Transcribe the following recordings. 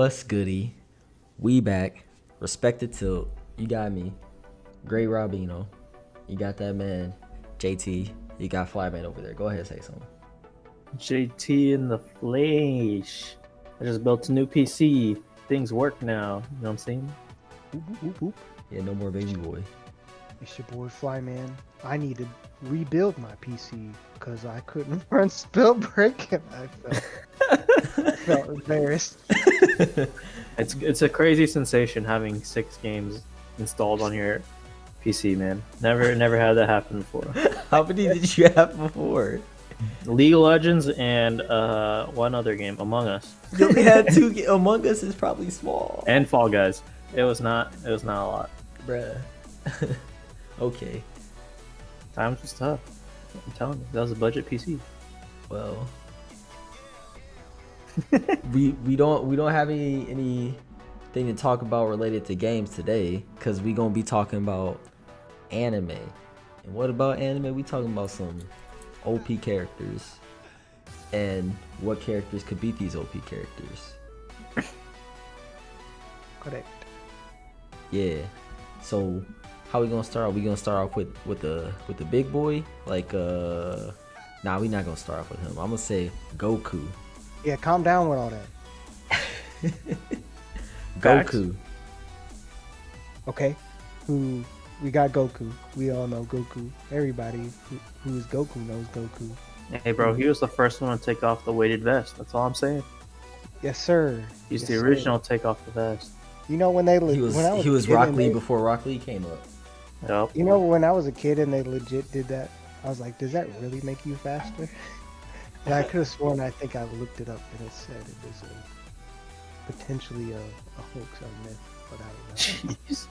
What's goody? We back. Respected Tilt. You got me. Great Robino. You got that man. JT. You got Flyman over there. Go ahead, say something. JT in the flesh. I just built a new PC. Things work now. You know what I'm saying? Yeah, no more baby boy. It's your boy Flyman. I need to rebuild my PC because I couldn't run Spellbreak and I felt embarrassed. It's a crazy sensation having 6 games installed on your PC, man. Never had that happen before. How many did you have before? League of Legends and one other game, Among Us. You only had 2. Among Us is probably small. And Fall Guys. It was not a lot. Bruh. Okay. Times was tough. I'm telling you, that was a budget PC. Well, we don't have anything to talk about related to games today because we gonna be talking about anime. And what about anime? We talking about some OP characters and what characters could beat these OP characters. Correct. Yeah. So how we gonna start? We gonna start off with the big boy? Like nah, we not gonna start off with him. I'm gonna say Goku. Yeah, calm down with all that. Goku. Okay. We got Goku. We all know Goku. Everybody who's Goku knows Goku. Hey, bro, he was the first one to take off the weighted vest. That's all I'm saying. Yes, sir. He's Yes, the sir. original take off the vest. You know when they He was a kid Rock and Lee they- before Rock Lee came up. Yep. You know when I was a kid and they legit did that, I was like, does that really make you faster? And I could have sworn, I think I looked it up and it said it was potentially a hoax or myth, but I don't know. Jeez.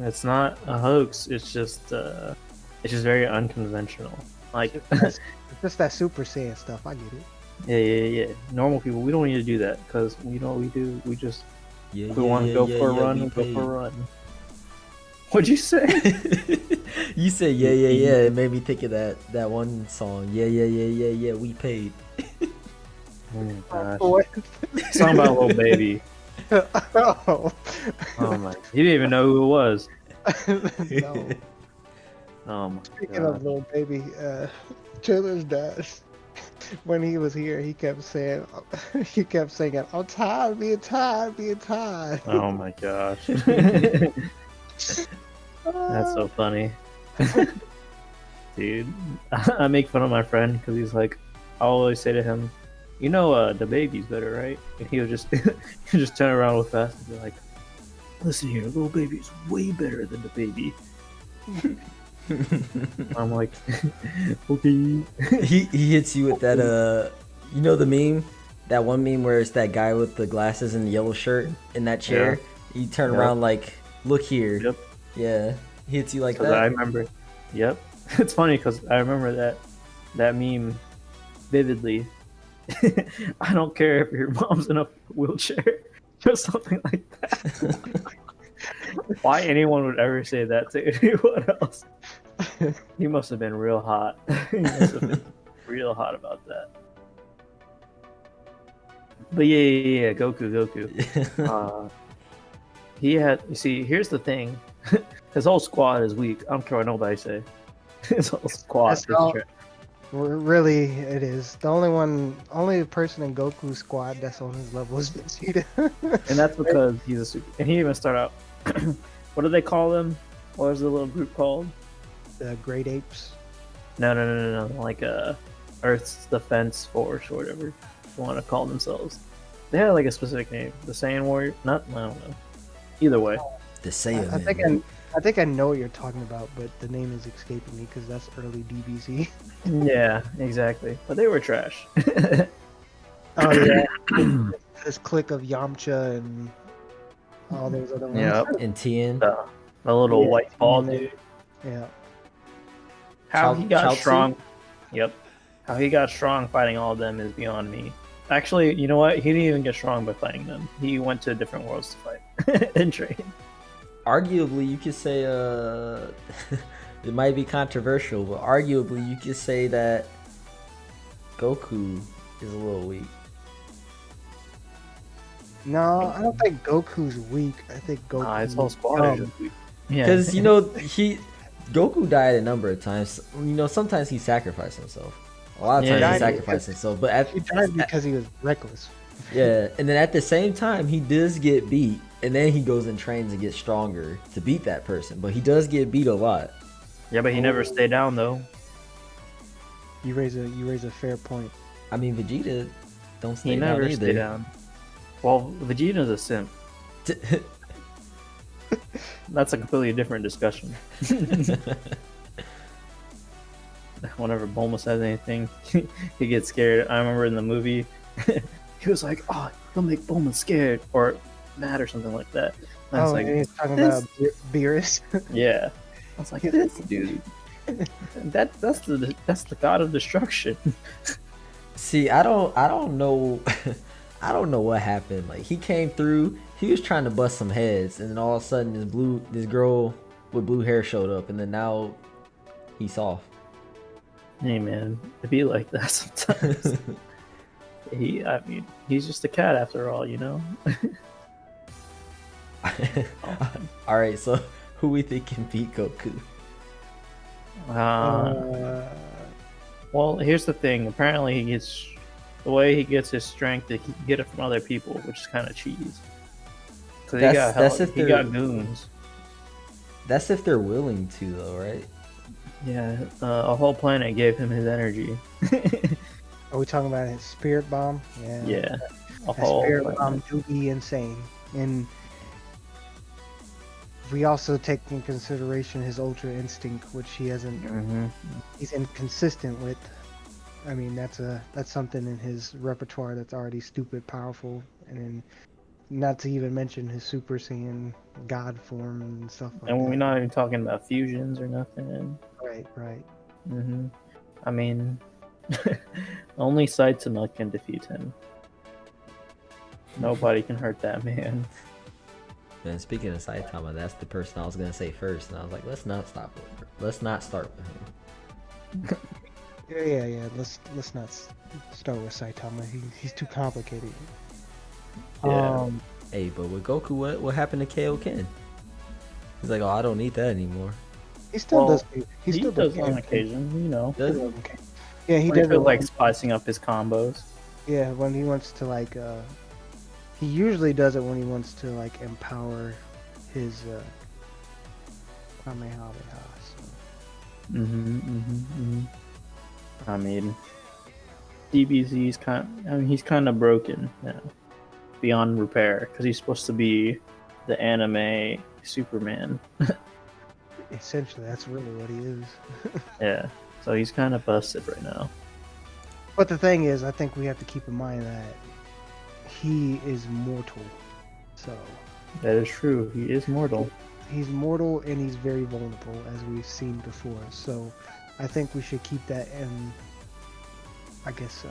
It's not a hoax. It's just very unconventional. Like, It's just that Super Saiyan stuff. I get it. yeah. Normal people, we don't need to do that because you know what we do. We just Yeah, we want to go for a run. we We go paid. for a run. What'd you say? You said yeah. It made me think of that one song. Yeah. We paid. Oh my gosh. What? Song about Little Baby. Oh. Oh my. He didn't even know who it was. No. Oh my Speaking god. of Little Baby, Taylor's dad, when he was here, he kept saying, I'm tired, being tired. Oh my gosh. That's so funny. Dude, I make fun of my friend because he's like, I always say to him, you know, the baby's better, right? And he'll just turn around real fast and be like, listen here, Little Baby's way better than the baby. I'm like, okay. He hits you with that you know the meme, that one meme where it's that guy with the glasses and the yellow shirt in that chair. You turn around like, look here. Yep. Yeah, he hits you like 'Cause that. I remember. Yep. It's funny because I remember that meme vividly. I don't care if your mom's in a wheelchair or something like that. Why anyone would ever say that to anyone else? He must have been real hot. He must have been real hot about that. But yeah, Goku. He had, you see, here's the thing. His whole squad is weak. I don't care what nobody say. His whole squad That's is all- trash. Really, it is. The only person in Goku's squad that's on his level is Vegeta. And that's because he's a super. And he even start out. What do they call them? What was the little group called? The Great Apes. No. Like Earth's Defense Force or whatever they want to call themselves. They had like a specific name. The Saiyan Warrior. I don't know. Either way. The Saiyan. I think I know what you're talking about, but the name is escaping me because that's early DBZ. Yeah, exactly. But they were trash. Oh yeah, this clique of Yamcha and all those other ones. Yeah. And Tien. The little Yeah. white ball Yeah. dude. Yeah. How he got Chaozu? strong. Yep. How he got strong fighting all of them is beyond me. Actually, you know what? He didn't even get strong by fighting them. He went to different worlds to fight and train. Arguably, you could say it might be controversial, but arguably you could say that Goku is a little weak. No, I don't think Goku's weak. I think Nah, his Goku whole is squad is dumb. just weak. Yeah. Because you know Goku died a number of times. You know, sometimes he sacrificed himself. A lot of Yeah, times he he did. sacrificed himself. But He died because he was reckless. yeah, and then at the same time he does get beat, and then he goes and trains and gets stronger to beat that person. But he does get beat a lot. Yeah, but he never stayed down though. You raise a fair point. I mean, Vegeta don't stay He down never either. stayed down. Well, Vegeta's a simp. That's a completely different discussion. Whenever Bulma says anything, he gets scared. I remember in the movie, he was like, "Oh, he'll make Bulma scared or mad or something like that." And I was like, and he's talking this- about Beerus. "Yeah." I was like, "This dude, that's the god of destruction." See, I don't know, I don't know what happened. Like he came through, he was trying to bust some heads, and then all of a sudden this girl with blue hair showed up, and then now he's soft. Hey man, it be like that sometimes. I mean, he's just a cat after all, you know. All right, so who we think can beat Goku? Well, here's the thing. Apparently, the way he gets his strength, he can get it from other people, which is kind of cheese. Because he got goons. That's if they're willing to, though, right? Yeah, a whole planet gave him his energy. Are we talking about his spirit bomb? Yeah. Yeah, a That whole spirit planet. bomb do be insane. And we also take in consideration his ultra instinct, which he hasn't. Mhm. He's inconsistent with. I mean, that's something in his repertoire that's already stupid powerful, and then not to even mention his Super Saiyan God form and stuff like And that. we're not even talking about fusions or nothing. Right. I mean, only Saitama can defeat him. Nobody can hurt that man. And speaking of Saitama, that's the person I was gonna say first, and I was like, let's not start with him. Yeah. Let's not start with Saitama. He's too complicated. Yeah. Hey, but with Goku, what happened to Kaioken? He's like, oh, I don't need that anymore. He still Well, does. He still does on Kaioken. occasion, you know. Does he? Okay. Yeah, he When he does. feels like spicing up his combos. Yeah, when he wants to like. He usually does it when he wants to like empower his Kamehameha. So. I mean, DBZ's he's kind of broken now, beyond repair, because he's supposed to be the anime Superman. Essentially, that's really what he is. Yeah, so he's kind of busted right now. But the thing is, I think we have to keep in mind that he is mortal. So That is true. He is mortal. he's mortal and he's very vulnerable, as we've seen before. So I think we should keep that in. I guess.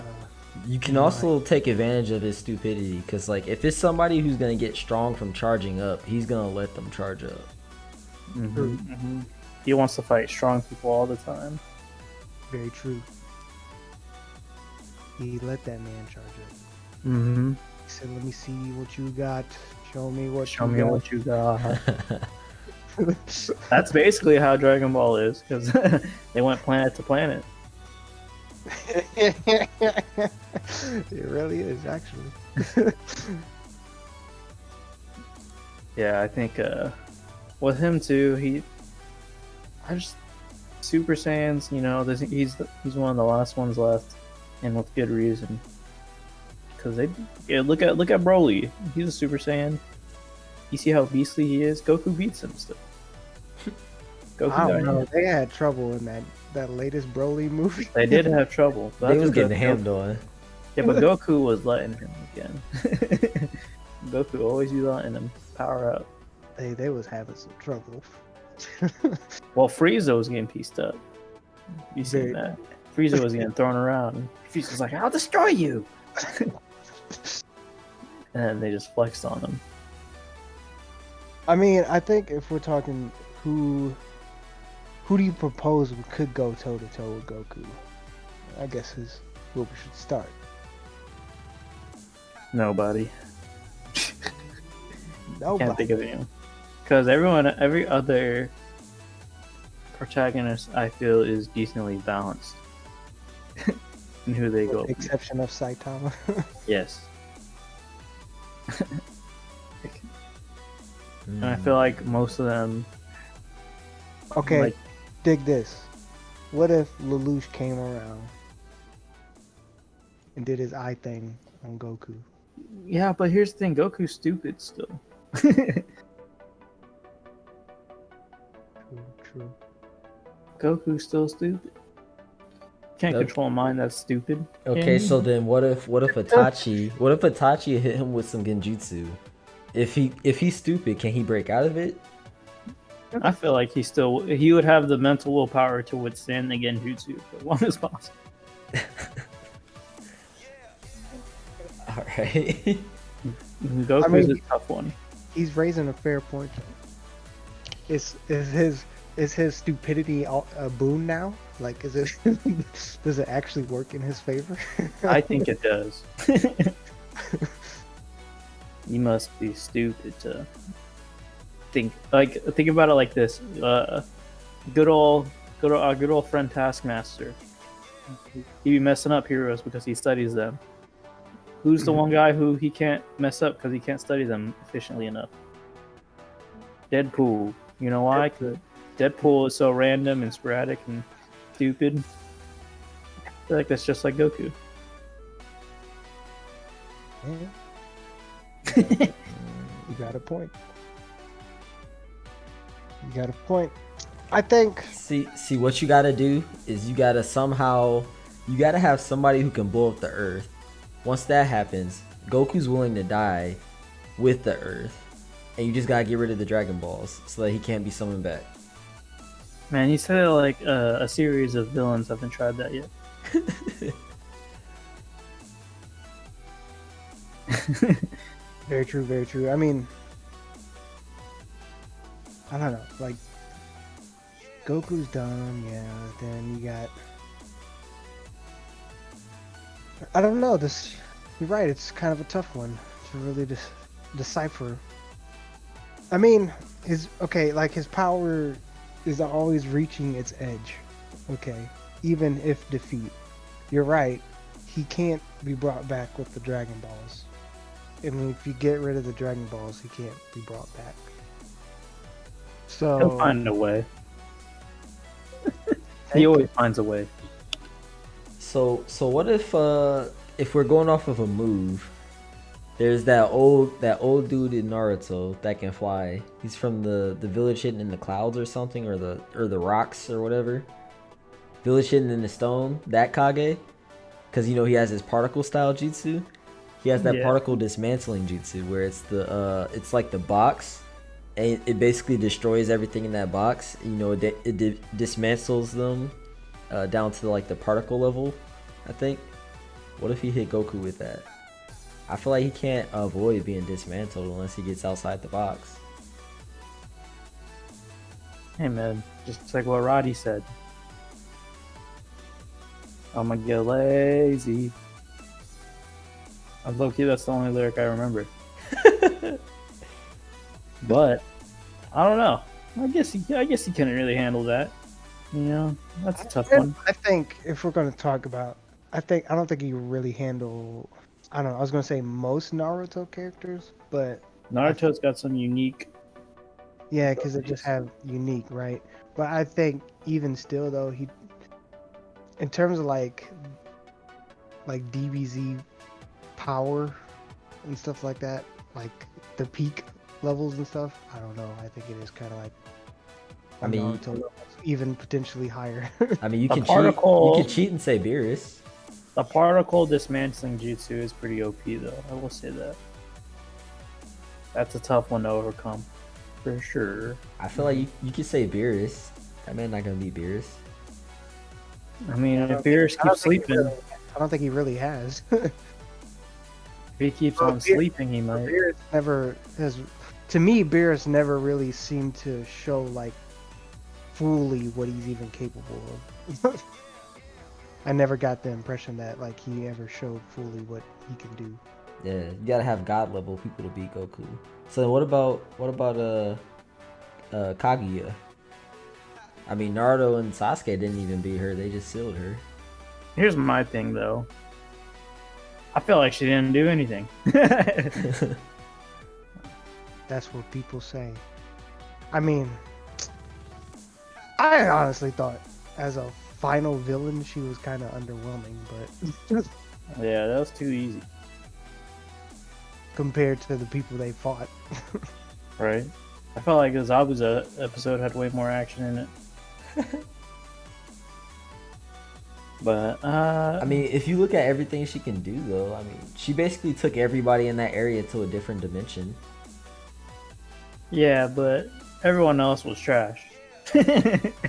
You can also take advantage of his stupidity, because like if it's somebody who's gonna get strong from charging up, he's gonna let them charge up. He wants to fight strong people all the time. Very true. He let that man charge up. Mm-hmm. He said, "Let me see what you got. Show me what Show you me got." what you got. That's basically how Dragon Ball is, because they went planet to planet. It really is, actually. Yeah, I think with him too, Super Saiyans, you know, he's one of the last ones left, and with good reason. Because look at Broly, he's a Super Saiyan. You see how beastly he is. Goku beats him still. Goku I don't got know. him. They had trouble in that latest Broly movie. They did have trouble. They was getting Goku- hammed on. Yeah, but Goku was letting him again. Goku always be letting him power up. They was having some trouble. Well, Frieza was getting pieced up. You seen Very- that? Frieza was getting thrown around. Frieza was like, "I'll destroy you," and then they just flexed on him. I mean, I think if we're talking who do you propose could go toe to toe with Goku? I guess is where we should start. Nobody. Can't think Nobody. of anyone. Because every other protagonist I feel is decently balanced in who they go With the up against. exception of Saitama. Yes. And I Hmm. feel like most of them, Okay, like, dig this. What if Lelouch came around and did his eye thing on Goku? yeah, but here's the thing: Goku's stupid still. True, true. Goku's still stupid. Can't Okay. control a mind that's stupid. Okay, can so you? then what if Itachi hit him with some genjutsu? If he's stupid, can he break out of it? I feel like he would have the mental willpower to withstand the genjutsu for as long as possible. All right. Goku's a tough one. He's raising a fair point. Is his stupidity a boon now? Like, is it does it actually work in his favor? I think it does. You must be stupid to think about it like this. Good old friend Taskmaster. He be messing up heroes because he studies them. Who's the one guy who he can't mess up because he can't study them efficiently enough? Deadpool. You know why? 'Cause Deadpool is so random and sporadic and stupid. I feel like that's just like Goku. You got a point. You got a point. I think See what you gotta do is you gotta have somebody who can blow up the earth. Once that happens, Goku's willing to die with the earth, and you just gotta get rid of the Dragon Balls so that he can't be summoned back. Man, you said like a series of villains haven't tried that yet. very true, very true. I mean, I don't know. Like, Goku's done, yeah. Then you got. I don't know. This, you're right. It's kind of a tough one to really decipher. I mean, his power is always reaching its edge. Okay, even if defeat. You're right. He can't be brought back with the Dragon Balls. I mean, if you get rid of the Dragon Balls, he can't be brought back. So He'll find a way. He always finds a way. So what if we're going off of a move? There's that old dude in Naruto that can fly. He's from the village hidden in the clouds or something, or the rocks or whatever. Village hidden in the stone. That Kage, because he has his particle style jutsu. He has that particle dismantling jutsu where it's like the box, and it basically destroys everything in that box. It dismantles them down to like the particle level, I think. What if he hit Goku with that? I feel like he can't avoid being dismantled unless he gets outside the box. Hey man, just like what Roddy said. I'ma get lazy. Low-key, that's the only lyric I remember. But I don't know. I guess he couldn't really handle that. That's a tough one. I think if we're going to talk about, I don't think he really handle. I don't know. I was going to say most Naruto characters, but Naruto's got some unique. yeah, because they just have unique, right? But I think even still though, he, in terms of like DBZ power and stuff like that, like the peak levels and stuff, I don't know. I think it is kind of like I mean, Naruto levels, even potentially higher. I mean, you The can particle- cheat. You can cheat and say Beerus. The particle dismantling jutsu is pretty OP though. I will say that. That's a tough one to overcome, for sure. I feel like you could say Beerus. That man not gonna be Beerus. I mean, if Beerus keeps sleeping, I don't think he really has. if he keeps on sleeping, he might. Beerus never has. To me, Beerus never really seemed to show like fully what he's even capable of. I never got the impression that like he ever showed fully what he can do. Yeah, you gotta have god level people to beat Goku. So what about Kaguya? I mean, Naruto and Sasuke didn't even beat her; they just sealed her. Here's my thing though. I feel like she didn't do anything. That's what people say. I mean, I honestly thought as a final villain she was kind of underwhelming, but Yeah, that was too easy, compared to the people they fought. right? I felt like the Zabuza episode had way more action in it. But I mean, if you look at everything she can do, though, I mean, she basically took everybody in that area to a different dimension. yeah, but everyone else was trash.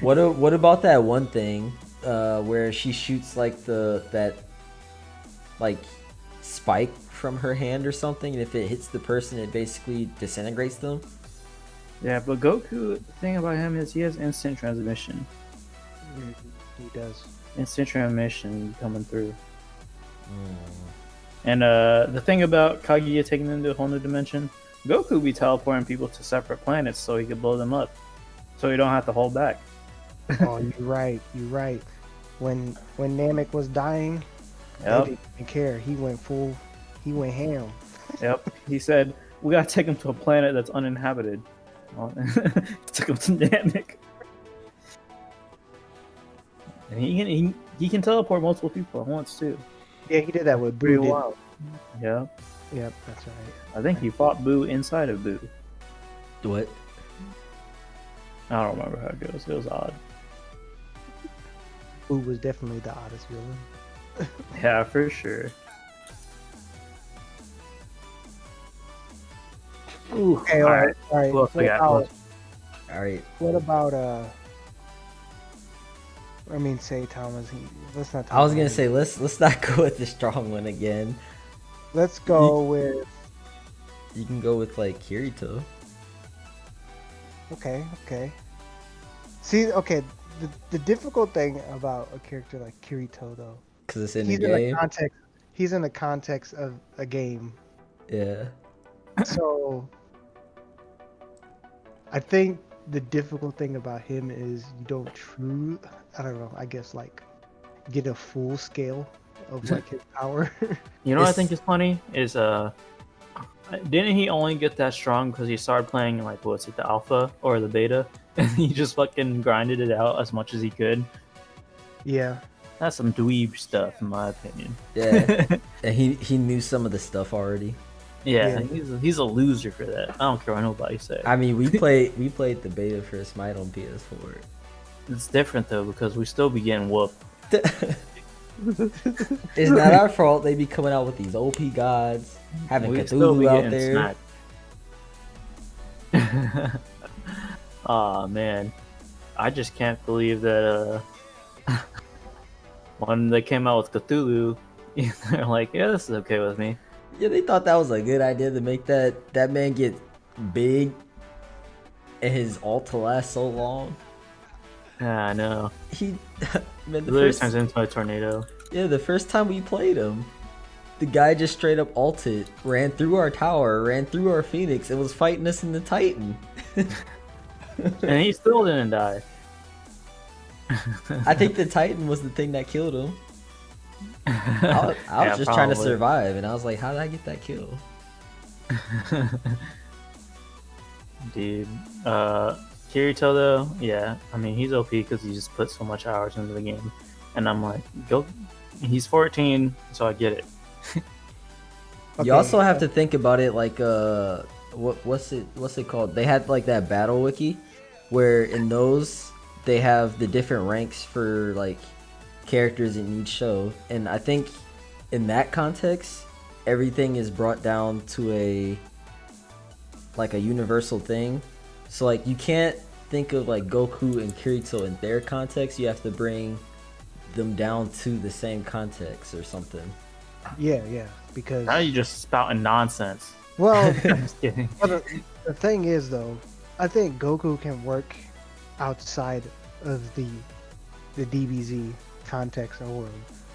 What about that one thing where she shoots like that like spike from her hand or something, and if it hits the person, it basically disintegrates them? Yeah, but Goku, the thing about him is he has instant transmission. He does. Instant transmission coming through. And the thing about Kaguya taking them to a whole new dimension, Goku be teleporting people to separate planets so he could blow them up, so he don't have to hold back. Oh, you're right. You're right. When Namek was dying, Yep. they didn't care. He went full. He went ham. Yep. He said we gotta take him to a planet that's uninhabited. Well, took him to Namek. And he can teleport multiple people at once too. Yeah, he did that with Boo. Pretty didn't wild. Yeah. he? Yep, that's right. I think he fought Boo inside of Boo. What? I don't remember how it goes. It was odd. Boo was definitely the oddest villain. Yeah, for sure. Ooh, Okay, all right. All right. Who else we got? All right. What about I mean, say Thomas. Let's not. Talk I was about gonna him. say let's not go with the strong one again. Let's go with. You can go with like Kirito. Okay. Okay. See, okay. The difficult thing about a character like Kirito, though, Cause it's in he's the in game. a context. He's in the context of a game, Yeah. so I think the difficult thing about him is you don't I don't know, I guess like get a full scale of like his power. You know what I It's- think is funny is didn't he only get that strong because he started playing like what's it, the alpha or the beta, and he just fucking grinded it out as much as he could. Yeah. That's some dweeb stuff, in my opinion. Yeah. And he knew some of the stuff already. Yeah, Yeah. he's a loser for that. I don't care what nobody says. I mean, we played the beta for Smite on PS4. It's different though because we still be getting whooped. It's not our fault they be coming out with these OP gods, having We still be Cthulhu out getting there. smacked. Aw, man. I just can't believe that when they came out with Cthulhu, they're like, yeah, this is okay with me. Yeah, they thought that was a good idea to make that man get big and his ult to last so long. Yeah, I know. He man, It literally turns into a tornado. the first time we played him, the guy just straight up ulted, ran through our tower, ran through our Phoenix, and was fighting us in the Titan. And he still didn't die. I think the Titan was the thing that killed him. I was Yeah, just trying to probably. survive, and I was like, how did I get that kill? Dude. Kirito though, yeah. I mean, he's OP because he just put so much hours into the game. And I'm like, go. He's 14, so I get it. You also have to think about it like what's it called? They had like that battle wiki where in those they have the different ranks for like characters in each show, and I think in that context everything is brought down to a universal thing. So like you can't think of like Goku and Kirito in their context, you have to bring them down to the same context or something. Yeah, because Now you just spouting nonsense. well, I'm just kidding. well, the thing is though, I think Goku can work outside of the DBZ context or world.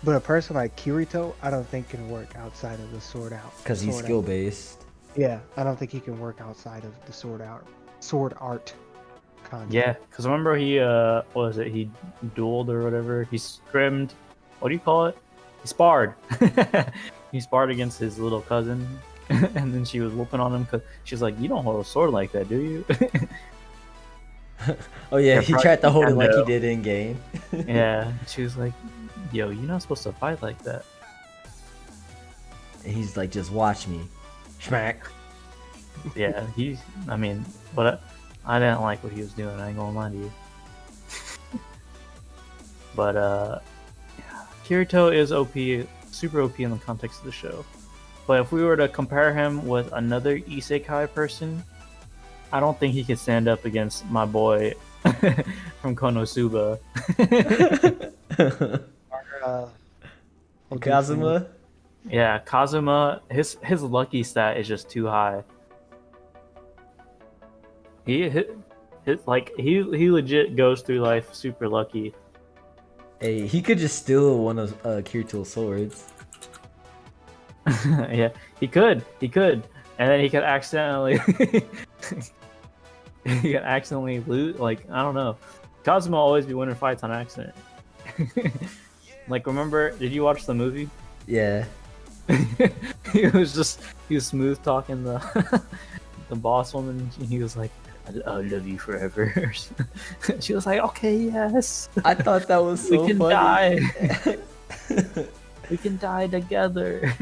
But a person like Kirito, I don't think can work outside of the sword out. Because he's sword skill out. based. Yeah, I don't think he can work outside of the sword art content. Yeah, because remember he what was it? He dueled or whatever. He scrimmed. What do you call it? He sparred. He sparred against his little cousin, and then she was whooping on him because she's like, "You don't hold a sword like that, do you?" Oh yeah, Yeah, he probably tried to hold it like he Nintendo. did in game. Yeah, she was like, "Yo, you're not supposed to fight like that." And he's like, just watch me. Smack. Yeah, he's. I mean, but I didn't like what he was doing. I ain't gonna lie to you. But Kirito is OP, super OP in the context of the show. But if we were to compare him with another isekai person, I don't think he could stand up against my boy from Konosuba. Uh, the dude from- Kazuma? Yeah, Kazuma, his lucky stat is just too high. He legit goes through life super lucky. Hey, he could just steal one of Kirito's swords. Yeah, he could, and then he could accidentally, he could accidentally lose. Like I don't know, Kazuma always be winning fights on accident. Like remember, did you watch the movie? Yeah. He was smooth talking the the boss woman. He was like, "I'll love you forever." She was like, "Okay, yes, I thought that was so we can funny. die. We can die together."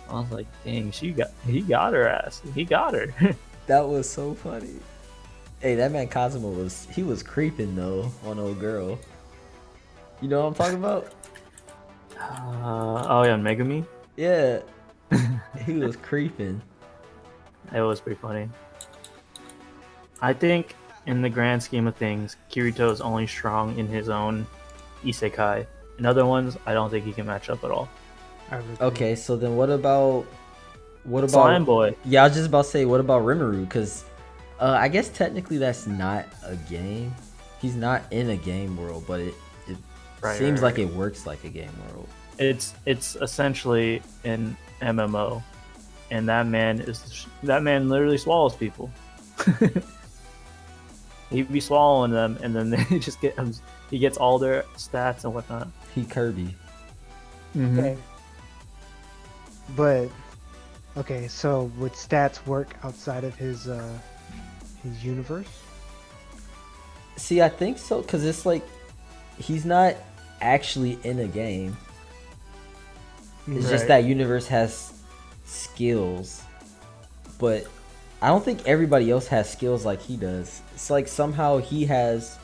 I was like, "Dang, he got her ass. He got her." That was so funny. Hey, that man Kazuma was creeping though on old girl. You know what I'm talking about? Oh yeah, Megami. Yeah. He was creeping. It was pretty funny. I think, in the grand scheme of things, Kirito is only strong in his own isekai. In other ones, I don't think he can match up at all. I would agree. Okay, so then what about Slime Boy. Yeah, I was just about to say what about Rimuru? Because I guess technically that's not a game. He's not in a game world, but it Right, seems right, like it works like a game world. It's essentially an MMO, and that man literally swallows people. He'd be swallowing them, and then they just he gets all their stats and whatnot. He Kirby. Okay. But okay, so would stats work outside of his universe? See, I think so, because it's like he's not actually in a game. It's just Right. that universe has skills, but I don't think everybody else has skills like he does. It's like somehow he has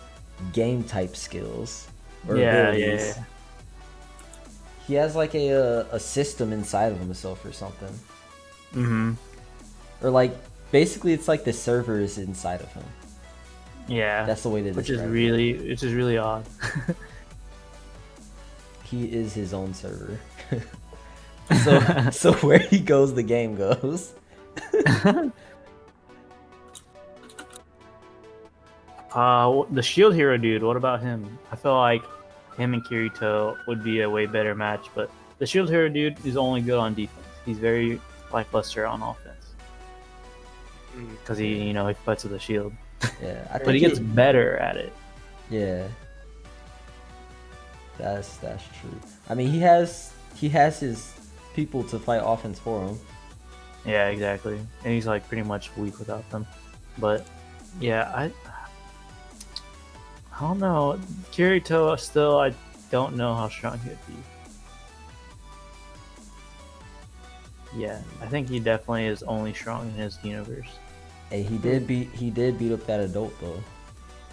game type skills or abilities. Yeah. He has like a system inside of himself or something, Mm-hmm. or like basically it's like the server is inside of him. Yeah. That's the way to which is describe really odd. He is his own server. So where he goes, the game goes. The Shield Hero dude, what about him? I feel like him and Kirito would be a way better match, but the Shield Hero dude is only good on defense. He's very lackluster on offense because he fights with a shield, Yeah, I think but he gets better at it. Yeah, that's true. I mean, he has his people to fight offense for him. Yeah, exactly. And he's like pretty much weak without them. But yeah, I don't know. Kirito still, I don't know how strong he'd be. Yeah, I think he definitely is only strong in his universe. Hey, he did beat up that adult though.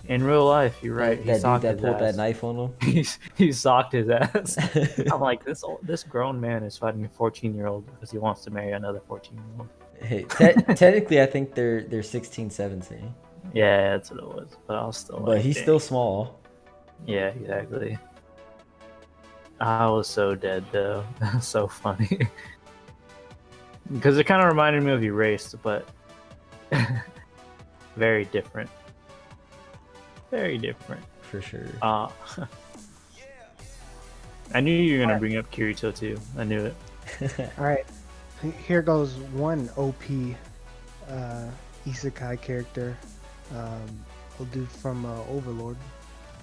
In real life, you're right. He That socked dude that his pulled that ass. knife on him. He socked his ass. I'm like, this grown man is fighting a 14-year-old because he wants to marry another 14-year-old. Hey, technically, I think they're 16, 17. Yeah, that's what it was. But I was still. But like, he's dang. still small. Yeah, exactly. I was so dead though. That was so funny. Because it kind of reminded me of Erased, but very different. Very different. For sure. I knew you were gonna bring up Kirito too. I knew it. All right, here goes one OP isekai character. We'll do from Overlord.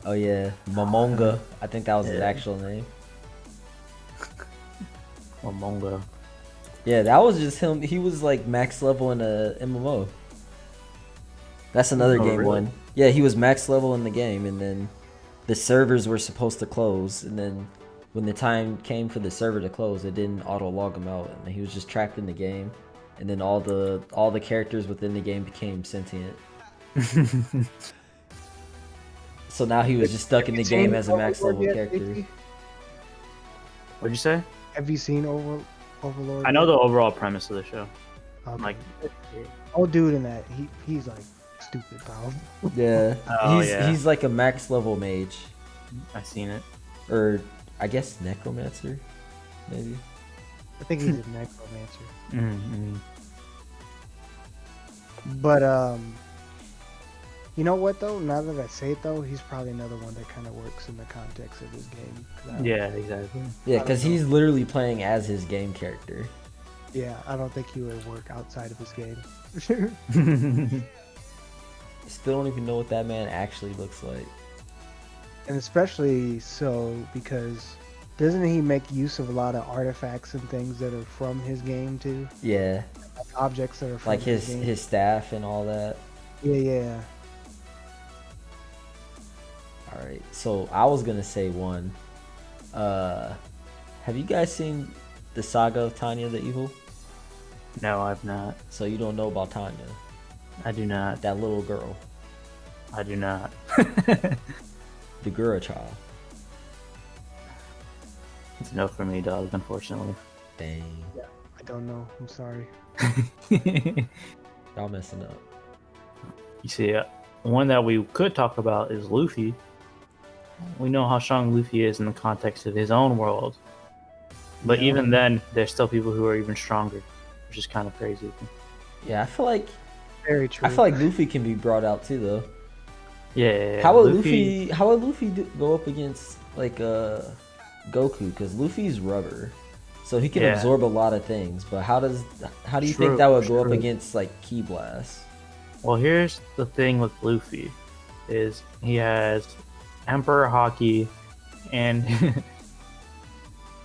Oh yeah, Momonga. I think that was his actual name. Momonga. Yeah, that was just him. He was like max level in a MMO. That's another Oh, game really? one. Yeah, he was max level in the game, and then the servers were supposed to close, and then when the time came for the server to close, it didn't auto log him out, and he was just trapped in the game. And then all the characters within the game became sentient. So now he was just stuck in the game as a max level character. What'd you say? Have you seen Overlord? I know yet? the overall premise of the show. Okay. Like, old dude in that, he's like stupid powerful. Yeah, Oh, he's yeah. he's like a max level mage, I seen it. or I guess necromancer, maybe. I think he's a necromancer. Mm-hmm. But you know what though? Now that I say it though, he's probably another one that kind of works in the context of his game. 'Cause I don't- Yeah, exactly. Yeah, I don't because know. he's literally playing as his game character. Yeah, I don't think he would work outside of his game. Still don't even know what that man actually looks like. And especially so because doesn't he make use of a lot of artifacts and things that are from his game too? Yeah, Like objects that are from like his game. his staff and all that. Yeah. All right, so I was gonna say one. Have you guys seen the saga of Tanya the Evil? No, I've not. So you don't know about Tanya, I do not. that little girl, I do not. the Gura child. It's no for me, dog, unfortunately. Dang, I don't know. I'm sorry. y'all messing up. You see, one that we could talk about is Luffy. We know how strong Luffy is in the context of his own world. But Yeah. even then, there's still people who are even stronger, which is kind of crazy. Yeah, I feel like Very true. Luffy can be brought out too, though. Yeah. How would Luffy go up against like Goku? Because Luffy's rubber, so he can Yeah. absorb a lot of things. But how do you True, think that would go up true. against like Ki Blast? Well, here's the thing with Luffy, is he has Emperor Haki, and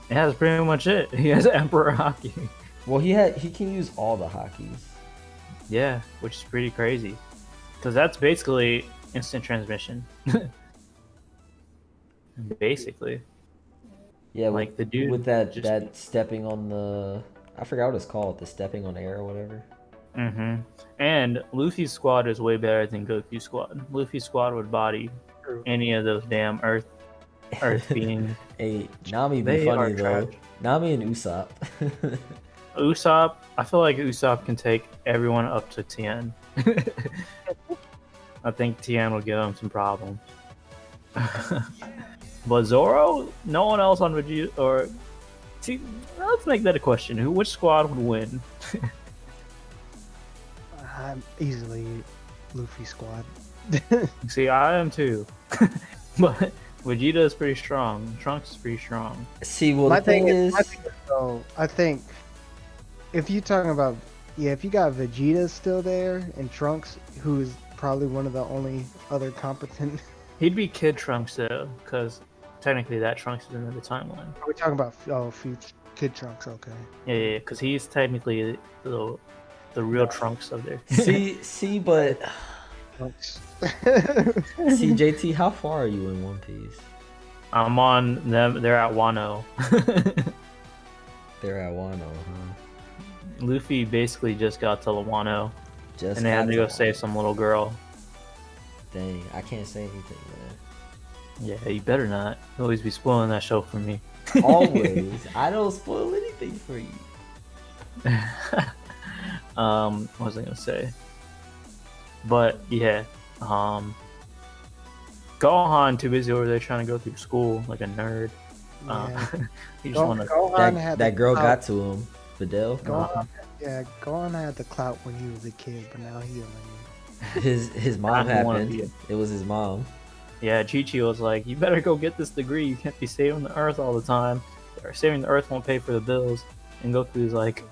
that's pretty much it. He has Emperor Haki. Well, he can use all the Hakis. Yeah, which is pretty crazy, because that's basically instant transmission. Basically, Yeah, like the dude with that just- that stepping on the, I forgot what it's called, the stepping on air or whatever. And Luffy's squad is way better than Goku's squad. Luffy's squad would body True. any of those damn Earth beings. Hey, Nami be They funny are though. trash. Nami and Usopp. Usopp, I feel like Usopp can take everyone up to Tien. I think Tien will give him some problems. But Zoro, no one else on Vegeta or. See, let's make that a question. Which squad would win? I'm easily Luffy squad. See, I am too. But Vegeta is pretty strong. Trunks is pretty strong. See, well, my the thing is, though, I think if you're talking about, if you got Vegeta still there and Trunks, who is probably one of the only other competent. He'd be Kid Trunks though, because technically that Trunks is in the timeline. Are we talking about future Kid Trunks? Okay. Yeah, because he's technically the real Trunks of there. but Trunks. see, JT, how far are you in One Piece? I'm on them. They're at Wano. They're at Wano, huh? Luffy basically just got to Wano, Just and they had got to go Wano. save some little girl. Dang, I can't say anything, Yeah, you better not. You always be spoiling that show for me. man. Always, I don't spoil anything for you. What was I gonna say? But yeah, Gohan too busy over there trying to go through school like a nerd. Yeah. He just want to. Gohan had That the girl clout. got to him, Fidel. Gohan had the clout when he was a kid, but now he don't. His mom I don't wanna happened. be It was his mom. Yeah, Chi-Chi was like, you better go get this degree. You can't be saving the Earth all the time. Or saving the Earth won't pay for the bills. And Goku's like,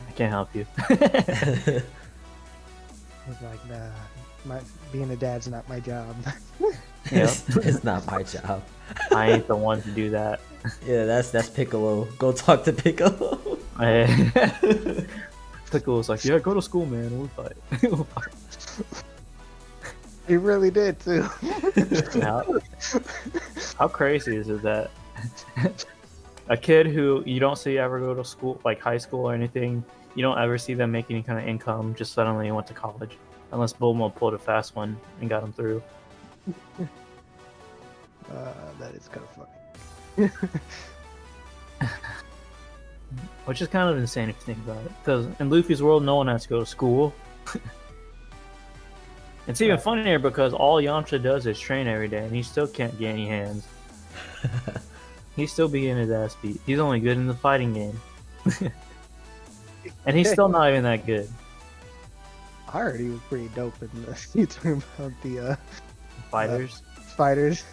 I can't help you. He's like, nah, being a dad's not my job. Yeah, It's not my job. I ain't the one to do that. Yeah, that's Piccolo. Go talk to Piccolo. Piccolo's like, yeah, go to school, man. We'll fight. We'll fight. He really did too. How crazy is it that a kid who you don't see ever go to school, like high school or anything, you don't ever see them make any kind of income, just suddenly went to college. Unless Bulma pulled a fast one and got him through. That is kind of funny. Which is kind of insane if you think about it. Because in Luffy's world, no one has to go to school. It's even funnier because all Yamcha does is train every day, and he still can't get any hands. He's still be getting his ass beat. He's only good in the fighting game. And he's still not even that good. I heard he was pretty dope in the you talking about the Fighters. fighters.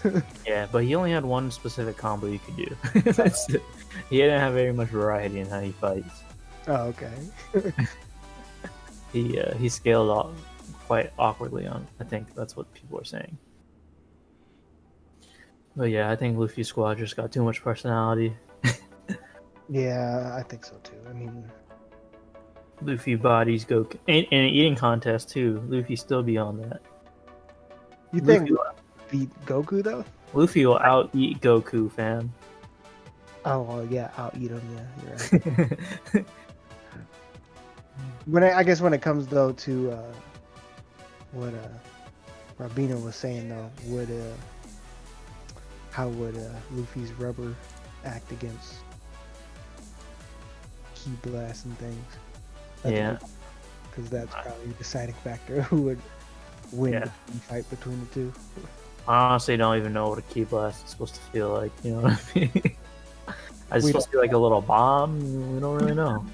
Yeah, but he only had one specific combo you could do. That's it. He didn't have very much variety in how he fights. Oh, okay. He scaled off quite awkwardly on. I think that's what people are saying. But yeah, I think Luffy's squad just got too much personality. Yeah, I think so too. I mean, Luffy bodies Goku in an eating contest too. Luffy still be on that. you think Luffy, beat Goku though? Luffy will out eat Goku, fam. Oh well, yeah, I'll eat him. Yeah, you're right. I guess when it comes though to what Robino was saying though, how would Luffy's rubber act against Ki Blast and things? Yeah. Because that's probably the deciding factor who would win Yeah. the fight between the two. I honestly don't even know what a Ki Blast is supposed to feel like. You know what I mean? It's We supposed to be like a little bomb. We don't really know.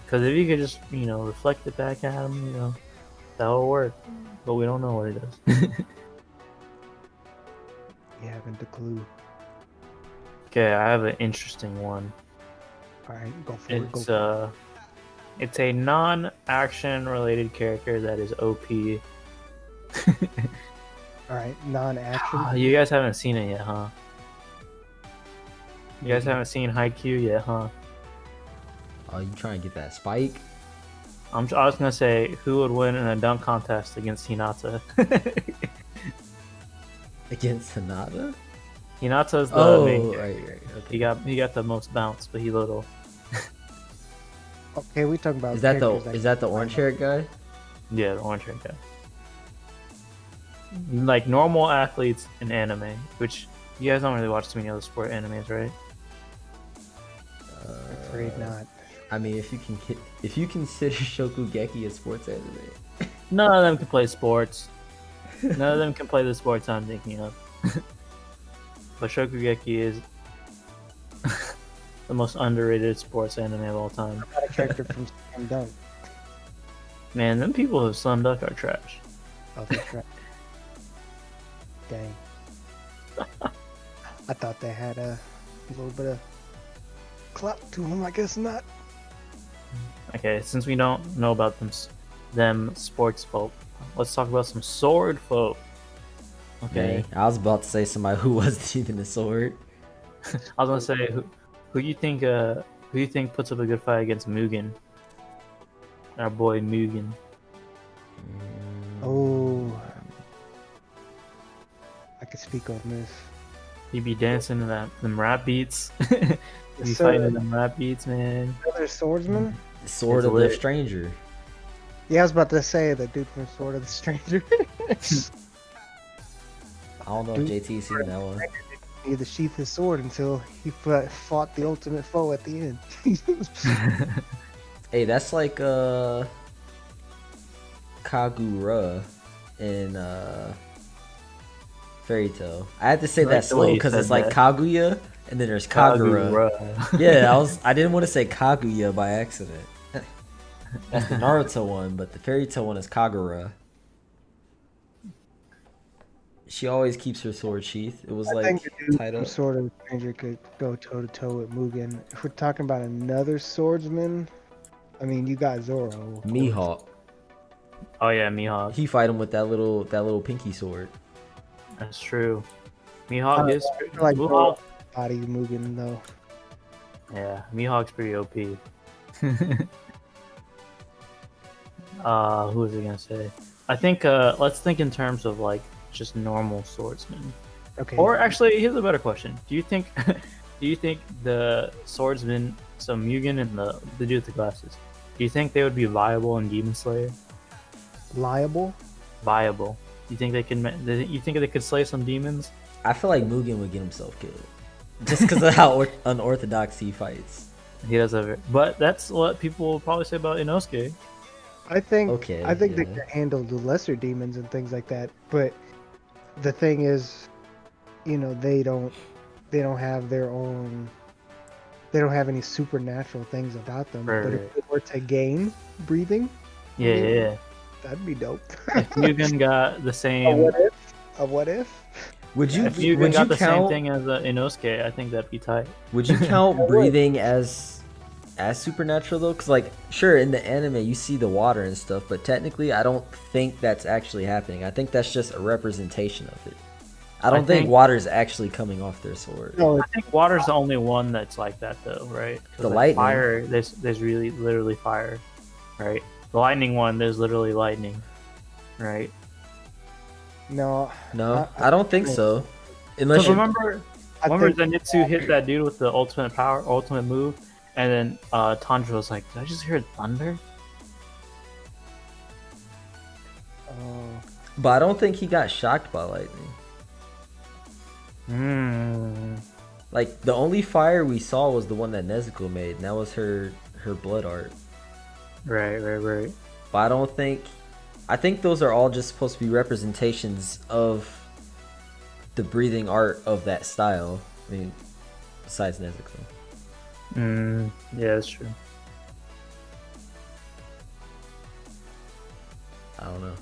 Because if you could just, reflect it back at him, that'll work. But we don't know what it does. You haven't a clue. Okay, I have an interesting one. All right, go for it. Go It's for it's a non-action related character that is OP. it. All right, non-action. You guys haven't seen it yet, huh? You guys haven't seen Haikyuu yet, huh? Oh, you trying to get that spike? I was gonna say who would win in a dunk contest against Hinata. Against Hinata? Hinata's the Oh, main right, character. right. Okay. He got the most bounce, but he little. Okay, we talking about. Is that characters the orange haired guy? Yeah, the orange hair guy. Like normal athletes in anime, which you guys don't really watch too many other sport animes, right? Afraid not. I mean, if you consider Shokugeki a sports anime, None of them can play sports. None of them can play the sports I'm thinking of. But Shokugeki is the most underrated sports anime of all time. Not a character from Slam Dunk. Man, them people who Slam Dunk are trash. Oh, that's right. Dang. I thought they had a little bit of clout to them. I guess not. Okay, since we don't know about them sports folk, let's talk about some sword folk. Okay, dang, I was about to say somebody who wasn't even a sword. I was gonna say who you think puts up a good fight against Mugen? Our boy Mugen. Oh, I could speak on this. He be dancing to them rap beats. He be So- fighting to them rap beats, man. Another swordsman? Sword It's of the lit. Stranger. Yeah, I was about to say the dude from Sword of the Stranger. I don't know if JT's seen that one. He had to sheath his sword until he fought the ultimate foe at the end. Hey, that's like Kagura in Fairy Tale. I had to say I like that the way slow you because said it's like that. Kaguya and then there's Kagura. Kagura. Yeah, I didn't want to say Kaguya by accident. That's the Naruto one, but the Fairy Tale one is Kagura. She always keeps her sword sheath. It was I think like the dude tied from up. Sword of the Stranger could go toe to toe with Mugen. If we're talking about another swordsman, I mean, you got Zoro, of course. Mihawk. Oh yeah, Mihawk. He fight him with that little pinky sword. That's true. I Mihawk don't know, is I feel like Zoro Mihawk. body Mugen though. Yeah, Mihawk's pretty OP. Who was I gonna say? I think let's think in terms of like just normal swordsmen. Okay. Or actually, here's a better question: do you think the swordsman, so Mugen and the dude with the glasses, do you think they would be viable in Demon Slayer? liable? Viable? You think they can? You think they could slay some demons? I feel like Mugen would get himself killed. Just because of how unorthodox he fights. He does have it, but that's what people will probably say about Inosuke. I think Okay, they yeah. can handle the lesser demons and things like that. But the thing is, you know, they don't have their own. They don't have any supernatural things about them. Right, but right. if they were to gain breathing, Yeah, yeah, yeah. that'd be dope. If Mugen got the A same, what if? A what if? Would you if Mugen would you got the same count thing as Inosuke, I think that'd be tight. would you count breathing as supernatural though? Because like sure in the anime you see the water and stuff, but technically I don't think that's actually happening. I think that's just a representation of it. I don't think think- water is actually coming off their sword. No, I think water's the only one that's like that though, right? 'Cause, The like, lightning. fire, there's really literally fire, right? The lightning one, there's literally lightning, right? no. No, I don't think so. Unless Because you remember I when think Zenitsu hit that dude with the ultimate power, ultimate move, and then Tanjiro was like, "Did I just hear thunder?" but I don't think he got shocked by lightning. Hmm. Like the only fire we saw was the one that Nezuko made, and that was her blood art. Right. But I think those are all just supposed to be representations of the breathing art of that style. I mean, besides Nezuko. Yeah, that's true. I don't know.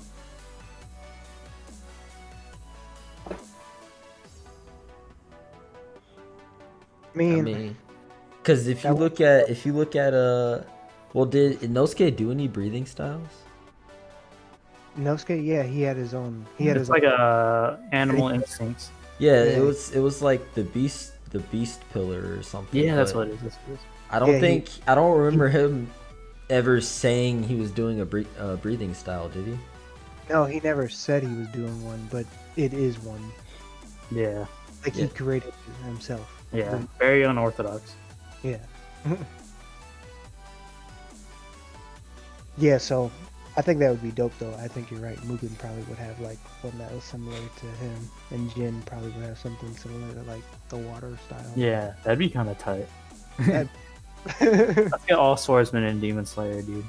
I mean, I mean, because if you look at well, did Inosuke do any breathing styles? Inosuke, yeah, he had his own. He had It's his like own. a animal instincts. Yeah, Yeah. it was like the beast pillar or something. Yeah, that's but what it is. That's what it is. I don't Yeah, I don't remember him ever saying he was doing a breathing style, did he? No, he never said he was doing one, but it is one. Yeah, Like Yeah. he created it himself. yeah, very unorthodox. Yeah. Yeah, so I think that would be dope though. I think you're right. Mugen probably would have like one that was similar to him, and Jin probably would have something similar to like the water style. Yeah, that'd be kind of tight. That- Let's get all swordsmen in Demon Slayer, dude.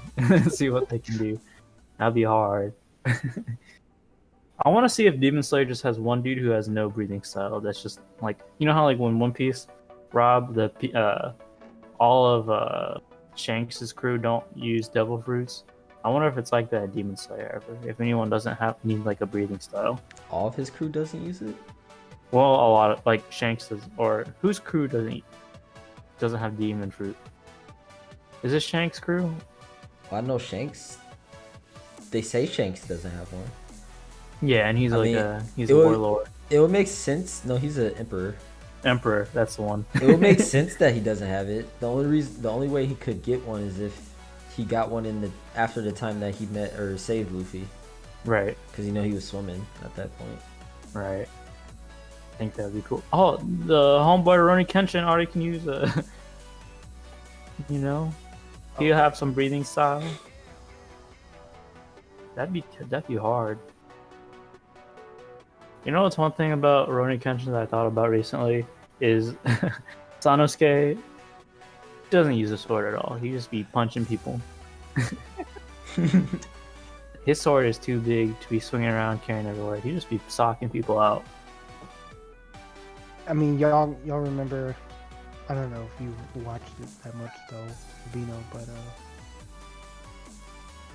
See what they can do. That'd be hard. I want to see if Demon Slayer just has one dude who has no breathing style. That's just like, you know how like when One Piece, Rob, all of Shanks' crew don't use devil fruits. I wonder if it's like that at Demon Slayer ever. If anyone doesn't need like a breathing style. All of his crew doesn't use it. Well, a lot of like Shanks does, or whose crew doesn't have demon fruit? Is it Shanks' crew? Well, I know Shanks. They say Shanks doesn't have one. Yeah, and he's I like mean, he's it a would- warlord, It would make sense. No, he's an emperor. emperor. That's the one. It would make sense that he doesn't have it. The only way he could get one is if he got one after the time that he met or saved Luffy, Right, because he was swimming at that point. right. I think that'd be cool. Oh, the homeboy Roni Kenshin already can use a. He'll have some breathing style. That'd be hard. You know what's one thing about Roni Kenshin that I thought about recently is Sanosuke doesn't use a sword at all. He just be punching people. His sword is too big to be swinging around carrying everywhere. He just be socking people out. I mean, y'all remember? I don't know if you watched it that much though, Vino, but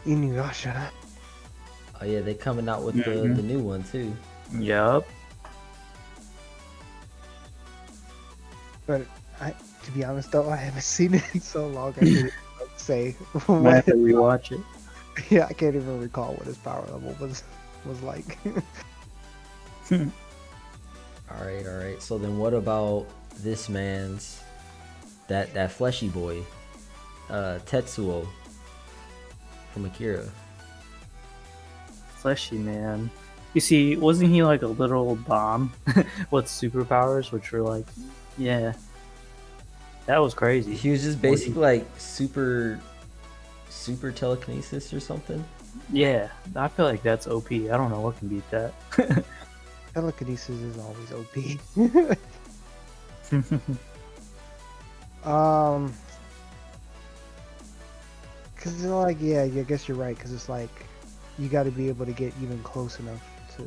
Inuyasha. Oh yeah, they coming out with the new one too. Yup. But to be honest though, I haven't seen it in so long. I can't even say Might have what. to rewatch it. Yeah, I can't even recall what his power level was like. All right. So then, what about this man's that fleshy boy, Tetsuo from Akira? Fleshy man. You see, wasn't he like a literal bomb with superpowers, which were like, yeah, that was crazy. He was just basically like super telekinesis or something. Yeah, I feel like that's OP. I don't know what can beat that. Telekinesis is always OP. Cause it's like, yeah, I guess you're right. Cause it's like, you got to be able to get even close enough to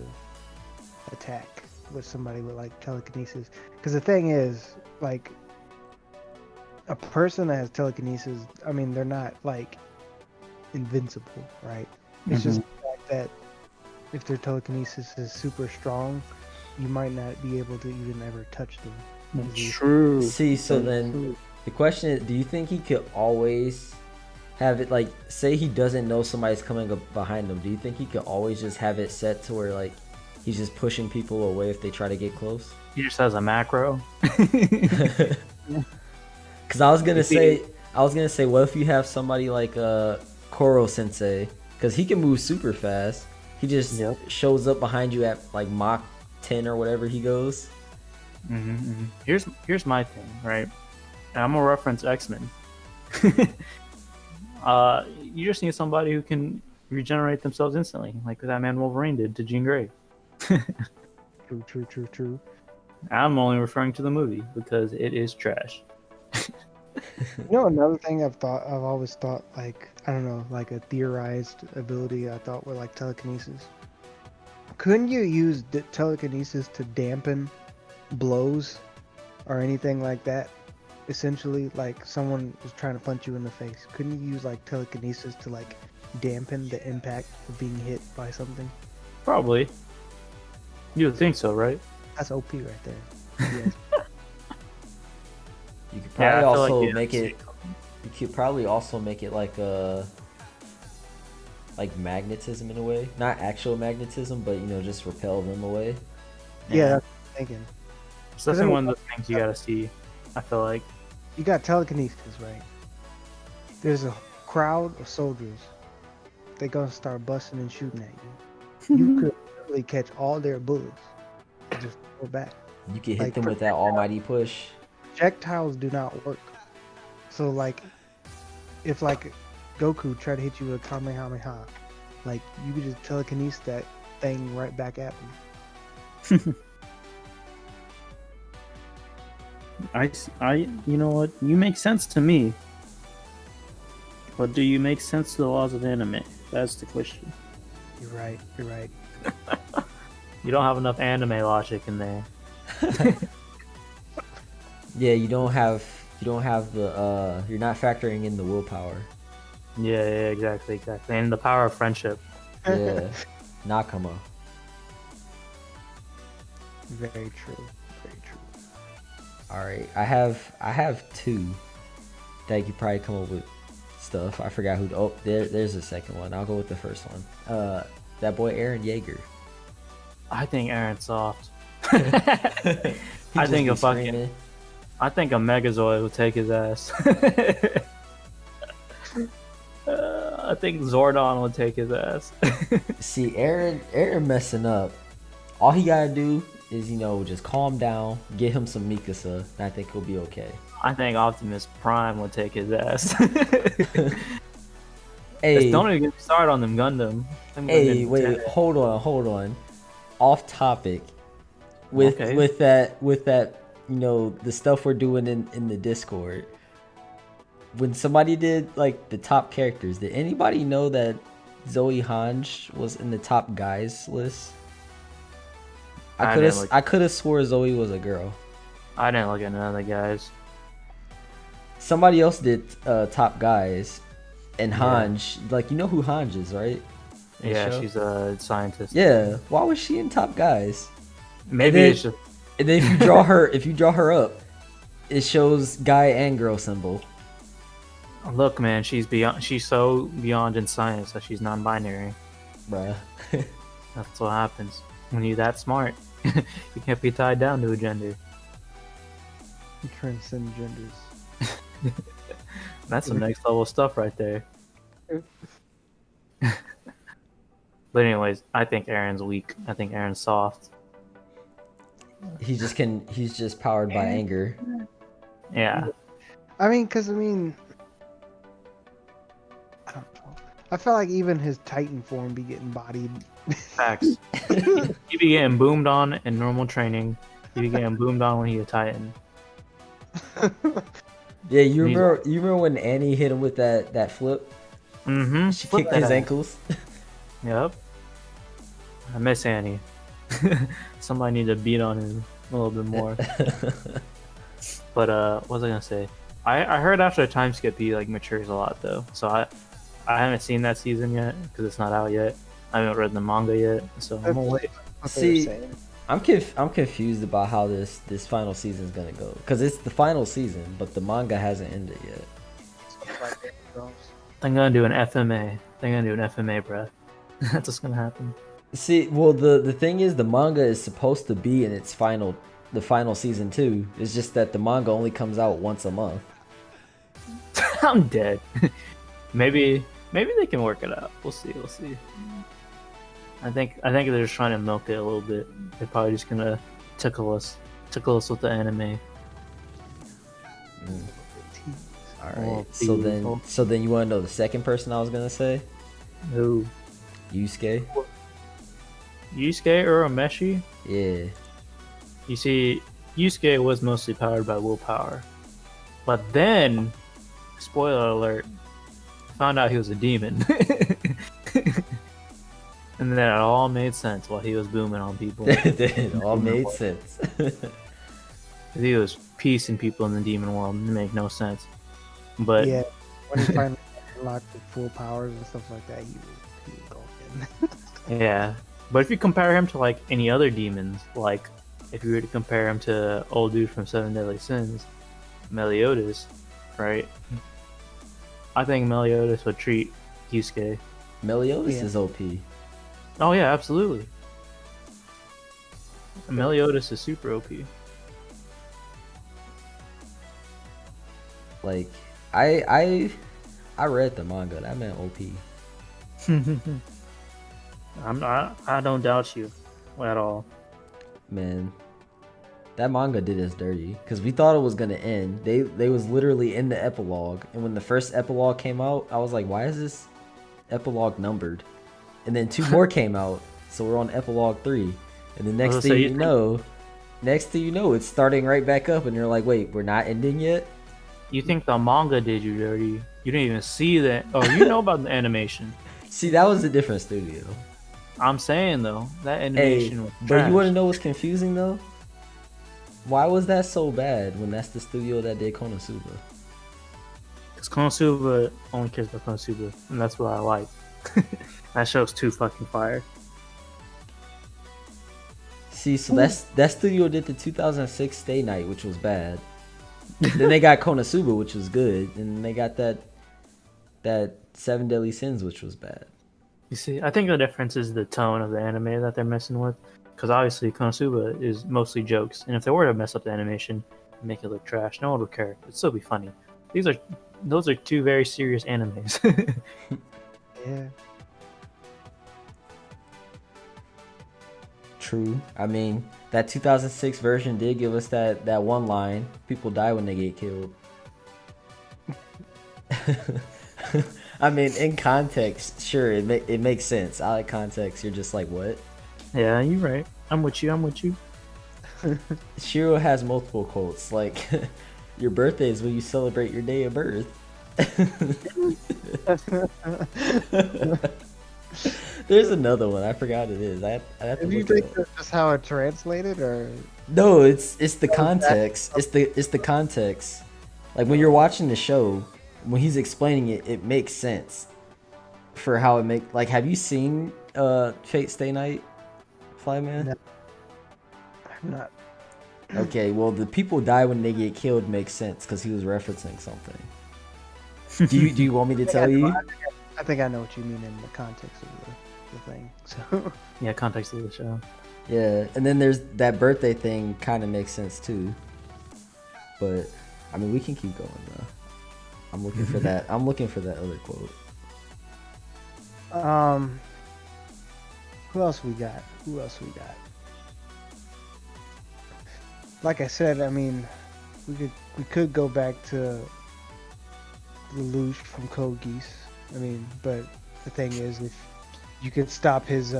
attack with somebody with like telekinesis. Cause the thing is, like, a person that has telekinesis, I mean, they're not like invincible, right? It's just the fact that if their telekinesis is super strong, you might not be able to even ever touch them. True. See, so That's then true. the question is, do you think he could always have it like, say he doesn't know somebody's coming up behind him, do you think he could always just have it set to where like he's just pushing people away if they try to get close? He just has a macro. Because I was gonna say, what if you have somebody like Koro Sensei? Because he can move super fast. He just shows up behind you at like Mach 10 or whatever he goes. Here's my thing, right? And I'm gonna reference X-Men. You just need somebody who can regenerate themselves instantly, like that man Wolverine did to Jean Grey. True. I'm only referring to the movie because it is trash. You know, another thing I've always thought, like, I don't know, like a theorized ability I thought were like telekinesis. Couldn't you use telekinesis to dampen blows or anything like that? Essentially, like someone was trying to punch you in the face. Couldn't you use like telekinesis to like dampen the impact of being hit by something? Probably. You would think so, right? That's OP right there. Yes. You could probably I feel also like, make it. You could probably also make it like magnetism in a way, not actual magnetism, but just repel them away. Yeah, that's what I'm thinking. It's definitely one of the things you gotta see. I feel like You got telekinesis, right? There's a crowd of soldiers. They're gonna start busting and shooting at you. You could really catch all their bullets and just go back. You can hit Like, them with that almighty push. Projectiles do not work. So like, if like Goku tried to hit you with a Kamehameha, like you could just telekinesis that thing right back at him. You know what? You make sense to me. But do you make sense to the laws of anime? That's the question. You're right. You don't have enough anime logic in there. Yeah, you don't have the you're not factoring in the willpower. Yeah, exactly. And the power of friendship. Yeah. Nakama. Very true. All right, I have two that you could probably come up with stuff. I forgot who. Oh, there's a second one. I'll go with the first one. That boy Aaron Yeager. I think Aaron's soft. He I just think be a fucking. screaming. I think a Megazord will take his ass. I think Zordon will take his ass. See, Aaron messing up. All he gotta do is just calm down, get him some Mikasa, and I think he'll be okay. I think Optimus Prime will take his ass. Hey, Don't even get me started on them Gundam. hey, wait, hold on. Off topic. With that, the stuff we're doing in the Discord. When somebody did like the top characters, did anybody know that Zoe Hange was in the top guys list? I could have swore Zoe was a girl. I didn't look at none of the guys. Somebody else did top guys, and Hange, like who Hange is, right? in the Yeah, show? she's a scientist. Yeah. Why was she in Top Guys? Maybe then- it's just And then if you draw her up, it shows guy and girl symbol. look, man. She's so beyond in science that she's non-binary. Bruh. That's what happens when you're that smart. You can't be tied down to a gender. You transcend genders. That's some next level stuff right there. But anyways, I think Aaron's weak. I think Aaron's soft. He's just powered by anger. Yeah. I mean, I don't know. I felt like even his Titan form be getting bodied. Facts. He be getting boomed on in normal training. He be getting boomed on when he a Titan. Yeah, you remember when Annie hit him with that flip? Mm-hmm. She kicked his ankles. Yep. I miss Annie. Somebody need to beat on him a little bit more. But what was I gonna say? I heard after the time skip he like matures a lot though. So I haven't seen that season yet because it's not out yet. I haven't read the manga yet, so I'm gonna wait. See, I'm confused about how this final season is gonna go because it's the final season, but the manga hasn't ended yet. I'm gonna do an FMA. Bruh. That's what's gonna happen. See, well, the thing is, the manga is supposed to be in its the final season too. It's just that the manga only comes out once a month. I'm dead. Maybe they can work it out. We'll see. I think they're just trying to milk it a little bit. They're probably just gonna tickle us with the anime. All right. So then you want to know the second person I was gonna say? Who? Yusuke. Yusuke Urameshi? Yeah. You see, Yusuke was mostly powered by willpower. But then, spoiler alert, found out he was a demon. And then it all made sense while he was booming on people. It all made sense. He was piecing people in the demon world. It made no sense. But yeah, when he finally unlocked the full powers and stuff like that, he was golden. yeah. But if you compare him to like any other demons, like if you were to compare him to old dude from Seven Deadly Sins, Meliodas, right? I think Meliodas would treat Yusuke. Meliodas is OP. Oh yeah, absolutely. Meliodas is super OP. Like, I read the manga. That man OP. I don't doubt you at all. Man, that manga did us dirty because we thought it was gonna end. They was literally in the epilogue, and when the first epilogue came out, I was like, why is this epilogue numbered? And then 2 more came out, so we're on epilogue 3. And the next thing you know, it's starting right back up, and you're like, wait, we're not ending yet? You think the manga did you dirty? You didn't even see that. Oh, you know about the animation. See, that was a different studio. I'm saying though, that animation was But trash. you want to know what's confusing though? Why was that so bad when that's the studio that did Konosuba? Because Konosuba only cares about Konosuba, and that's what I like. That show's too fucking fire. See, so that studio did the 2006 Stay Night, which was bad. Then they got Konosuba, which was good, and they got that Seven Deadly Sins, which was bad. You see, I think the difference is the tone of the anime that they're messing with. Because obviously Konosuba is mostly jokes, and if they were to mess up the animation and make it look trash, no one would care. It'd still be funny. Those are 2 very serious animes. Yeah. True. I mean, that 2006 version did give us that one line: "People die when they get killed." I mean, in context, sure, it makes sense. Out of context, you're just like, what? Yeah, you're right. I'm with you. Shiro has multiple quotes, like, your birthday is when you celebrate your day of birth. There's another one. I forgot it is. I have to Do you look it think up. that's just how it translated, or? No, it's the context. It's the context. Like when you're watching the show, when he's explaining it, it makes sense. for how it make like. Have you seen Fate Stay Night, Flyman? No. I'm not. Okay, well the people die when they get killed makes sense because he was referencing something. Do you want me to tell you? I think I know what you mean in the context of the thing. So Yeah, context of the show. Yeah, and then there's that birthday thing kind of makes sense too. But I mean, we can keep going though. I'm looking for that. I'm looking for that other quote. who else we got? Like I said, I mean, we could go back to Lelouch from Code Geass. I mean, but the thing is, if you could stop his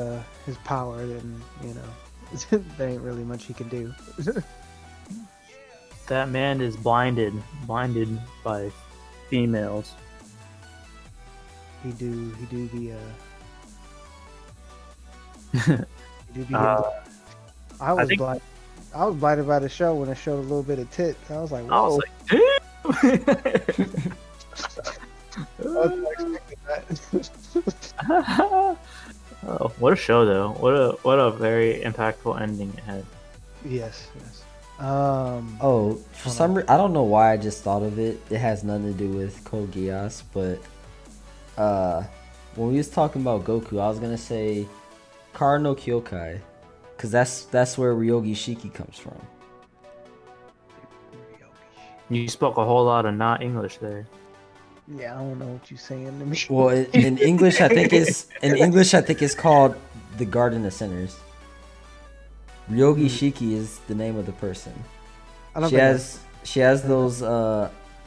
power, then you know there ain't really much he can do. That man is blinded by females. He do the he do the. I was think- blind. I was blinded by the show when it showed a little bit of tit. I was like, I was whoa. like, I wasn't expecting that. oh, what a show though! What a very impactful ending it had. Yes. Oh, for some I don't know why I just thought of it. It has nothing to do with Code Geass, but when we was talking about Goku, I was gonna say Kara no Kyokai, cause that's where Ryogi Shiki comes from. You spoke a whole lot of not English there. Yeah, I don't know what you're saying to me. Well, in English, I think it's called the Garden of Sinners. Ryogi Shiki is the name of the person. I don't She has those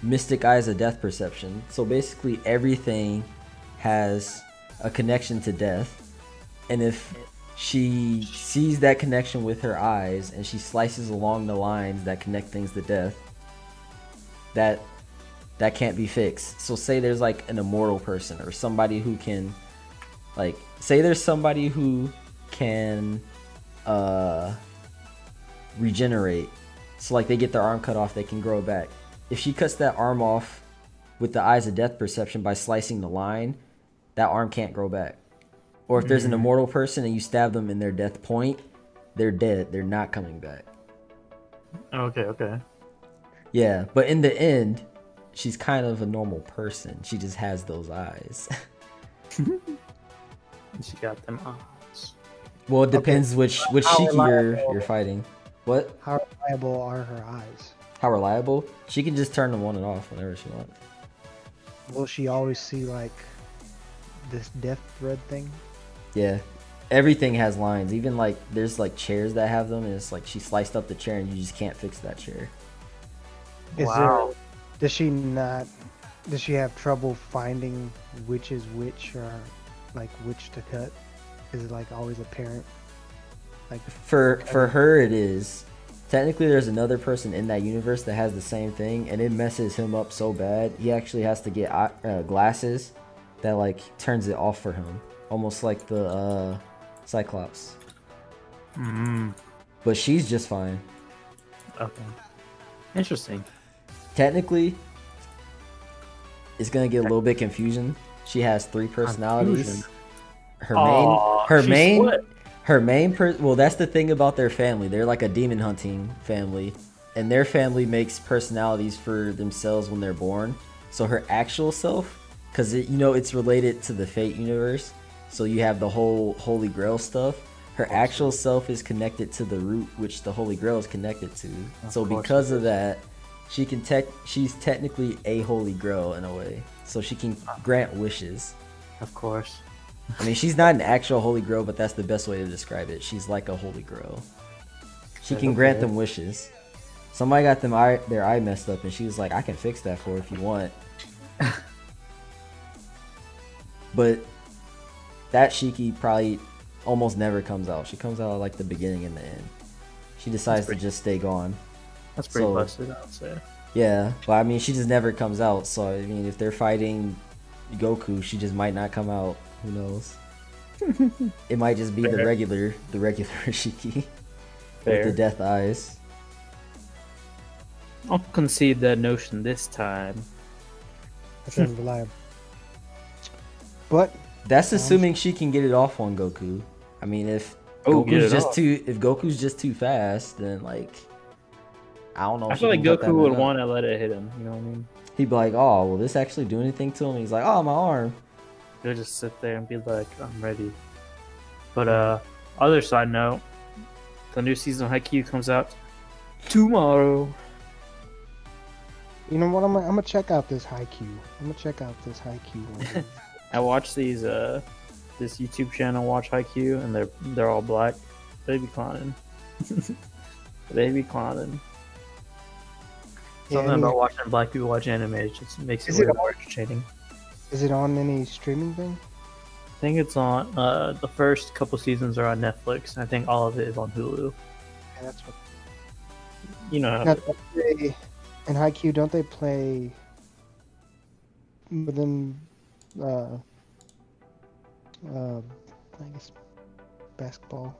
mystic eyes of death perception. So basically, everything has a connection to death, and if she sees that connection with her eyes and she slices along the lines that connect things to death, that can't be fixed. So say there's like an immortal person or somebody who can, like, say there's somebody who can regenerate. So like they get their arm cut off, they can grow back. If she cuts that arm off with the eyes of death perception by slicing the line, that arm can't grow back. Or if there's an immortal person and you stab them in their death point, they're dead. They're not coming back. Okay. Yeah, but in the end, she's kind of a normal person. She just has those eyes. She got them eyes. Well, it depends which How Shiki you're fighting. What? How reliable are her eyes? How reliable? She can just turn them on and off whenever she wants. Will she always see like this death thread thing? Yeah. Everything has lines. Even like there's like chairs that have them, and it's like she sliced up the chair and you just can't fix that chair. Wow. Does she have trouble finding which is which, or like which to cut? Is it like always apparent? Like For her it is. Technically there's another person in that universe that has the same thing, and it messes him up so bad he actually has to get glasses that like turns it off for him, almost like the Cyclops. But she's just fine. Okay. Interesting. Technically it's gonna get a little bit confusing. She has 3 personalities. Confusion. Well, that's the thing about their family. They're like a demon hunting family, and their family makes personalities for themselves when they're born. So her actual self, because it's related to the Fate universe, so you have the whole Holy Grail stuff. Her actual self is connected to the root, which the Holy Grail is connected to. So because of that, she's technically a Holy Grail in a way. So she can grant wishes. Of course. I mean, she's not an actual Holy Grail, but that's the best way to describe it. She's like a Holy Grail. She can grant them wishes. Somebody got their eye messed up, and she was like, I can fix that for you if you want. But that Shiki probably almost never comes out. She comes out at like the beginning and the end. She decides to just stay gone. That's pretty busted, I would say. Yeah, but I mean, she just never comes out. So I mean, if they're fighting Goku, she just might not come out. Who knows? It might just be the regular Shiki with the death eyes. I'll concede that notion this time. That's unreliable. But That's assuming she can get it off on Goku. I mean, if Get it off. if Goku's just too fast, then like I don't know. I if feel she like can cut that Goku would man up. want to let it hit him. You know what I mean? He'd be like, "Oh, will this actually do anything to him?" He's like, "Oh, my arm." He'll just sit there and be like, "I'm ready." But other side note, the new season of Haikyuu comes out tomorrow. You know what? I'm gonna check out this Haikyuu. I'm gonna check out this Haikyuu one. I watch these this YouTube channel watch Haikyuu, and they're all black. They be clowning. They be clowning. Something about watching black people watch anime it just makes it way more entertaining. Is it on any streaming thing? I think it's on the first couple seasons are on Netflix. I think all of it is on Hulu. Yeah, that's what. You know. Now, in Haikyuu, don't they play within I guess basketball?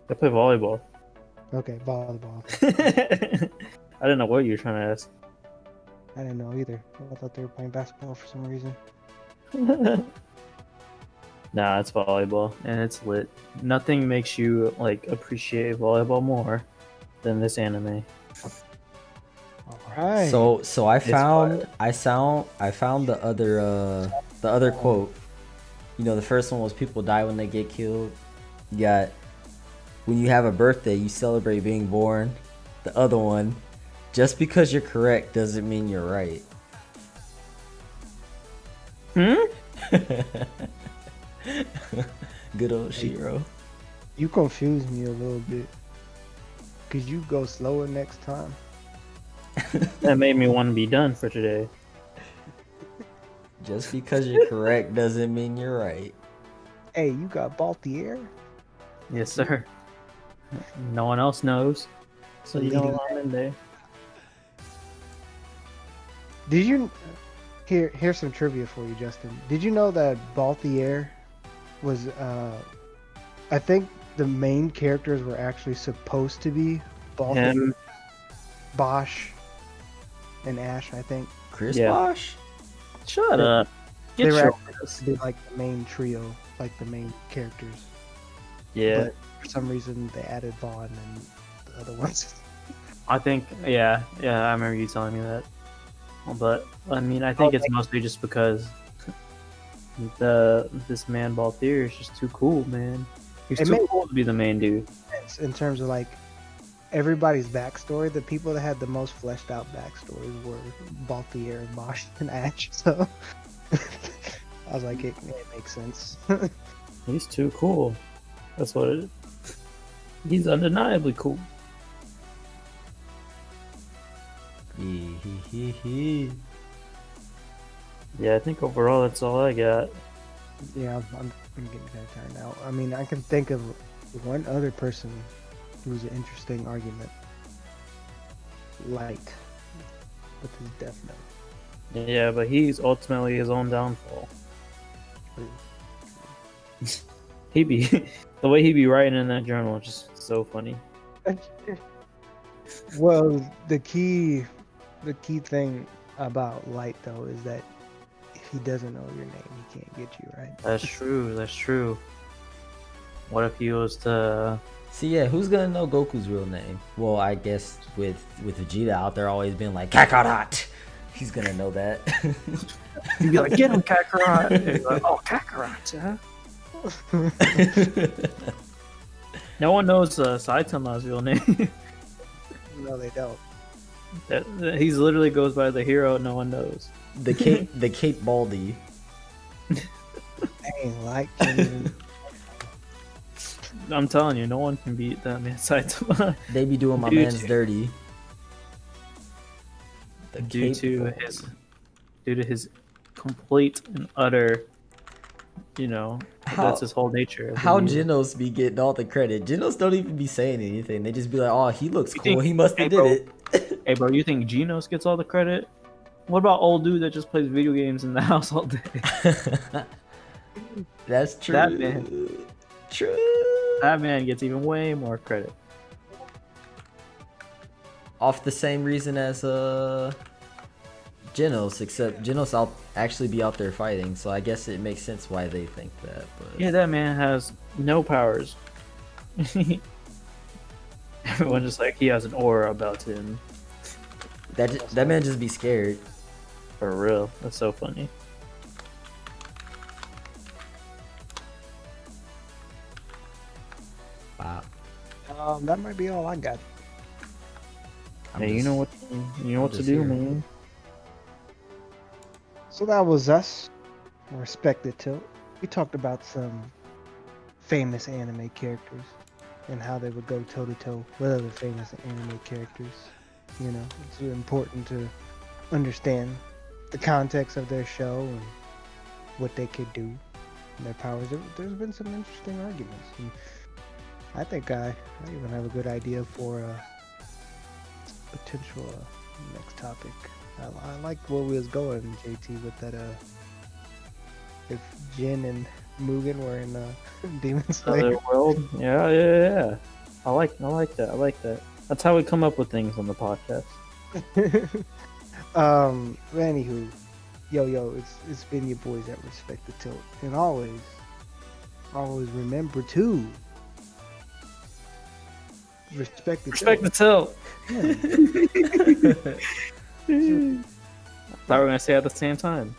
They play volleyball. Okay, volleyball. I didn't know what you were trying to ask. I didn't know either. I thought they were playing basketball for some reason. Nah, it's volleyball, and it's lit. Nothing makes you like appreciate volleyball more than this anime. All right. So I found the other quote. You know, the first one was people die when they get killed. You got when you have a birthday, you celebrate being born. The other one, just because you're correct doesn't mean you're right. Good old Shiro. You confuse me a little bit. Could you go slower next time? That made me want to be done for today. Just because you're correct doesn't mean you're right. Hey, you got Baltier? Yes, sir. No one else knows, so you know I'm in there. Did you... Here's some trivia for you, Justin. Did you know that Baltier was... I think the main characters were actually supposed to be Baltier, Him. Bosch, and Ash, I think. Chris Yeah. Bosch? Shut up. They Get were your actually supposed to be like the main trio, like the main characters. Yeah, But for some reason, they added Vaughn and the other ones. I think. Yeah, I remember you telling me that. But I mean, I think it's mostly just because this man Balthier is just too cool, man. He's It too made- cool to be the main dude. In terms of like everybody's backstory, the people that had the most fleshed out backstories were Balthier, Bosch, and Ash. So I was like, it makes sense. He's too cool. That's what it is. He's undeniably cool. Yeah, I think overall that's all I got. Yeah, I'm getting kind of tired now. I mean, I can think of one other person who's an interesting argument. Light. With his Death Note. Yeah, but he's ultimately his own downfall. He be the way he be writing in that journal is just so funny. Well, the key thing about Light though is that if he doesn't know your name, he can't get you, right? That's true. That's true. What if he was to? See, yeah, who's gonna know Goku's real name? Well, I guess with Vegeta out there always being like Kakarot, he's gonna know that. He'd be like, "Get him, Kakarot!" And he's like, "Oh, Kakarot, huh?" No one knows Saitama's real name. No, they don't. He's literally goes by the hero no one knows. the Cape Baldy. Dang, Light can't even... I'm telling you, no one can beat that man Saitama. They be doing my Due man's to- dirty. The due Cape to Baldy. his complete and utter, that's his whole nature. How Genos be getting all the credit? Genos don't even be saying anything. They just be like, "Oh, he looks You cool. think- He must hey, have bro. did it." Hey, bro, you think Genos gets all the credit? What about old dude that just plays video games in the house all day? That's true. That man. True. That man gets even way more credit. Off the same reason as Genos, except Genos out actually be out there fighting, so I guess it makes sense why they think that. But Yeah, that man has no powers. Everyone just like he has an aura about him. that man just be scared. For real, that's so funny. Wow. That might be all I got. I'm Yeah, you just- know what to just do, here. man. So that was us. Respected Tilt. We talked about some famous anime characters and how they would go toe to toe with other famous anime characters. You know, it's important to understand the context of their show and what they could do and their powers. There's been some interesting arguments. And I think I even have a good idea for a potential next topic. I like where we was going, JT, with that. If Jin and Mugen were in Demon Slayer. Other world, yeah. I like that. That's how we come up with things on the podcast. Anywho, yo, it's been your boys at Respect the Tilt, and always remember to respect the Respect the tilt. tilt. Thought we were gonna say it at the same time.